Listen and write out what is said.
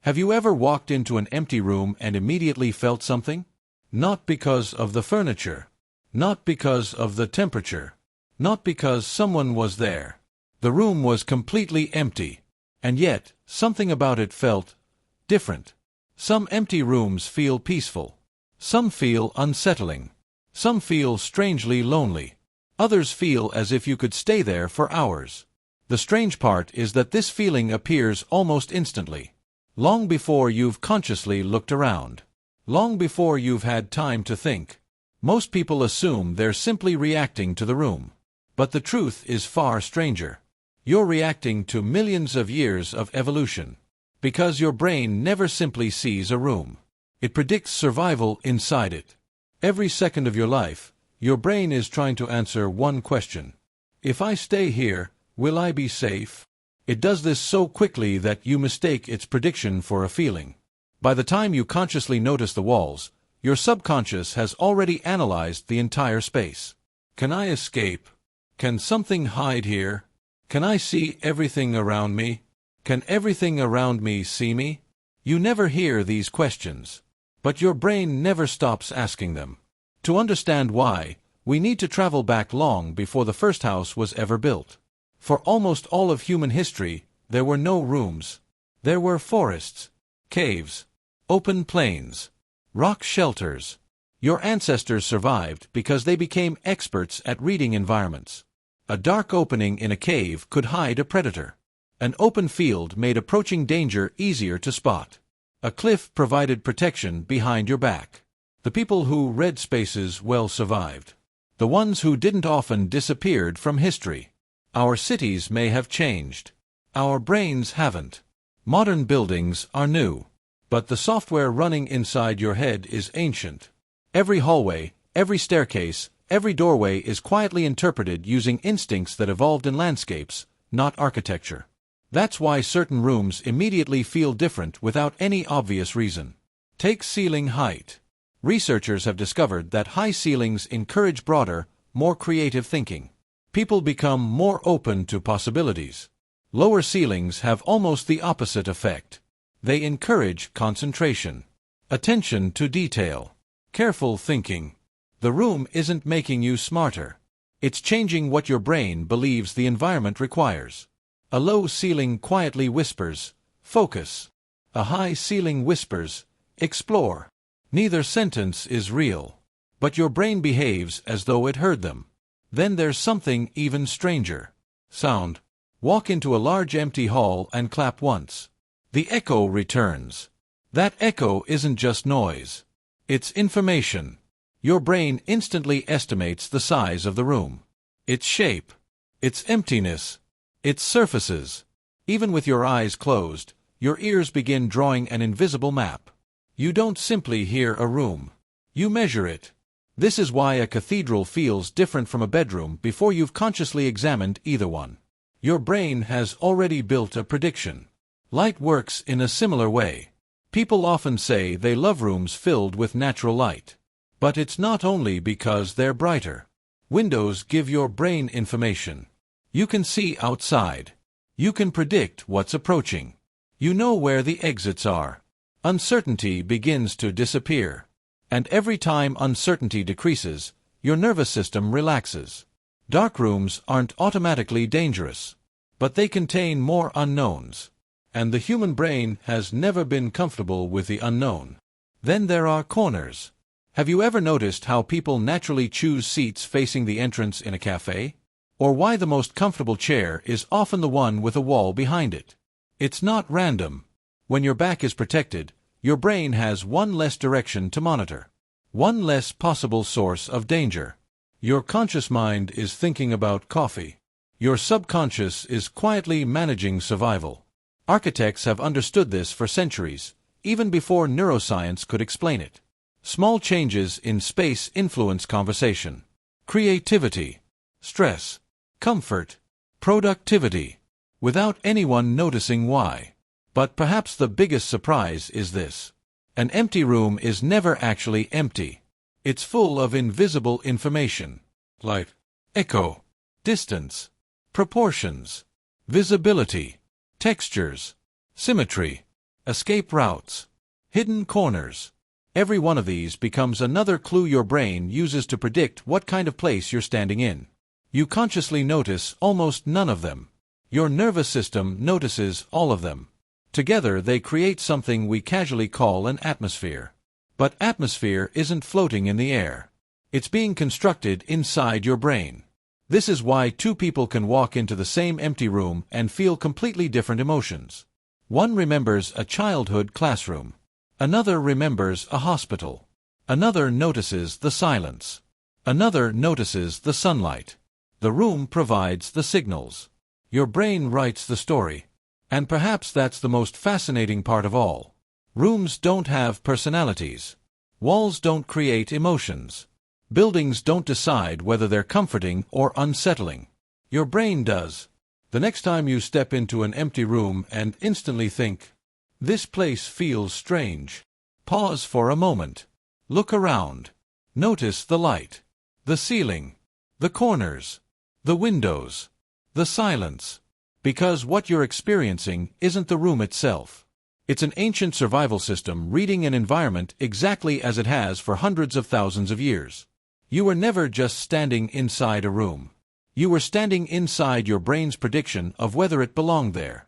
Have you ever walked into an empty room and immediately felt something? Not because of the furniture. Not because of the temperature. Not because someone was there. The room was completely empty. And yet, something about it felt different. Some empty rooms feel peaceful. Some feel unsettling. Some feel strangely lonely. Others feel as if you could stay there for hours. The strange part is that this feeling appears almost instantly. Long before you've consciously looked around. Long before you've had time to think. Most people assume they're simply reacting to the room. But the truth is far stranger. You're reacting to millions of years of evolution. Because your brain never simply sees a room. It predicts survival inside it. Every second of your life, your brain is trying to answer one question. If I stay here, will I be safe? It does this so quickly that you mistake its prediction for a feeling. By the time you consciously notice the walls, your subconscious has already analyzed the entire space. Can I escape? Can something hide here? Can I see everything around me? Can everything around me see me? You never hear these questions. But your brain never stops asking them. To understand why, we need to travel back long before the first house was ever built. For almost all of human history, there were no rooms. There were forests, caves, open plains, rock shelters. Your ancestors survived because they became experts at reading environments. A dark opening in a cave could hide a predator. An open field made approaching danger easier to spot. A cliff provided protection behind your back. The people who read spaces well survived. The ones who didn't often disappeared from history. Our cities may have changed. Our brains haven't. Modern buildings are new. But the software running inside your head is ancient. Every hallway, every staircase, every doorway is quietly interpreted using instincts that evolved in landscapes, not architecture. That's why certain rooms immediately feel different without any obvious reason. Take ceiling height. Researchers have discovered that high ceilings encourage broader, more creative thinking. People become more open to possibilities. Lower ceilings have almost the opposite effect. They encourage concentration, attention to detail, careful thinking. The room isn't making you smarter. It's changing what your brain believes the environment requires. A low ceiling quietly whispers, focus. A high ceiling whispers, explore. Neither sentence is real. But your brain behaves as though it heard them. Then there's something even stranger. Sound. Walk into a large empty hall and clap once. The echo returns. That echo isn't just noise. It's information. Your brain instantly estimates the size of the room. Its shape. Its emptiness. Its surfaces. Even with your eyes closed, your ears begin drawing an invisible map. You don't simply hear a room. You measure it. This is why a cathedral feels different from a bedroom before you've consciously examined either one. Your brain has already built a prediction. Light works in a similar way. People often say they love rooms filled with natural light. But it's not only because they're brighter. Windows give your brain information. You can see outside. You can predict what's approaching. You know where the exits are. Uncertainty begins to disappear. And every time uncertainty decreases, your nervous system relaxes. Dark rooms aren't automatically dangerous. But they contain more unknowns. And the human brain has never been comfortable with the unknown. Then there are corners. Have you ever noticed how people naturally choose seats facing the entrance in a cafe? Or why the most comfortable chair is often the one with a wall behind it? It's not random. When your back is protected, your brain has one less direction to monitor. One less possible source of danger. Your conscious mind is thinking about coffee. Your subconscious is quietly managing survival. Architects have understood this for centuries, even before neuroscience could explain it. Small changes in space influence conversation, creativity, stress, comfort, productivity, without anyone noticing why. But perhaps the biggest surprise is this. An empty room is never actually empty. It's full of invisible information. Light, echo, distance, proportions, visibility, textures, symmetry. escape routes, hidden corners. Every one of these becomes another clue your brain uses to predict what kind of place you're standing in. You consciously notice almost none of them. Your nervous system notices all of them. Together they create something we casually call an atmosphere. But atmosphere isn't floating in the air. It's being constructed inside your brain. This is why two people can walk into the same empty room and feel completely different emotions. One remembers a childhood classroom. Another remembers a hospital. Another notices the silence. Another notices the sunlight. The room provides the signals. Your brain writes the story. And perhaps that's the most fascinating part of all. Rooms don't have personalities. Walls don't create emotions. Buildings don't decide whether they're comforting or unsettling. Your brain does. The next time you step into an empty room and instantly think, "This place feels strange," pause for a moment. Look around. Notice the light, the ceiling, the corners, the windows, the silence. Because what you're experiencing isn't the room itself. It's an ancient survival system reading an environment exactly as it has for hundreds of thousands of years. You were never just standing inside a room. You were standing inside your brain's prediction of whether it belonged there.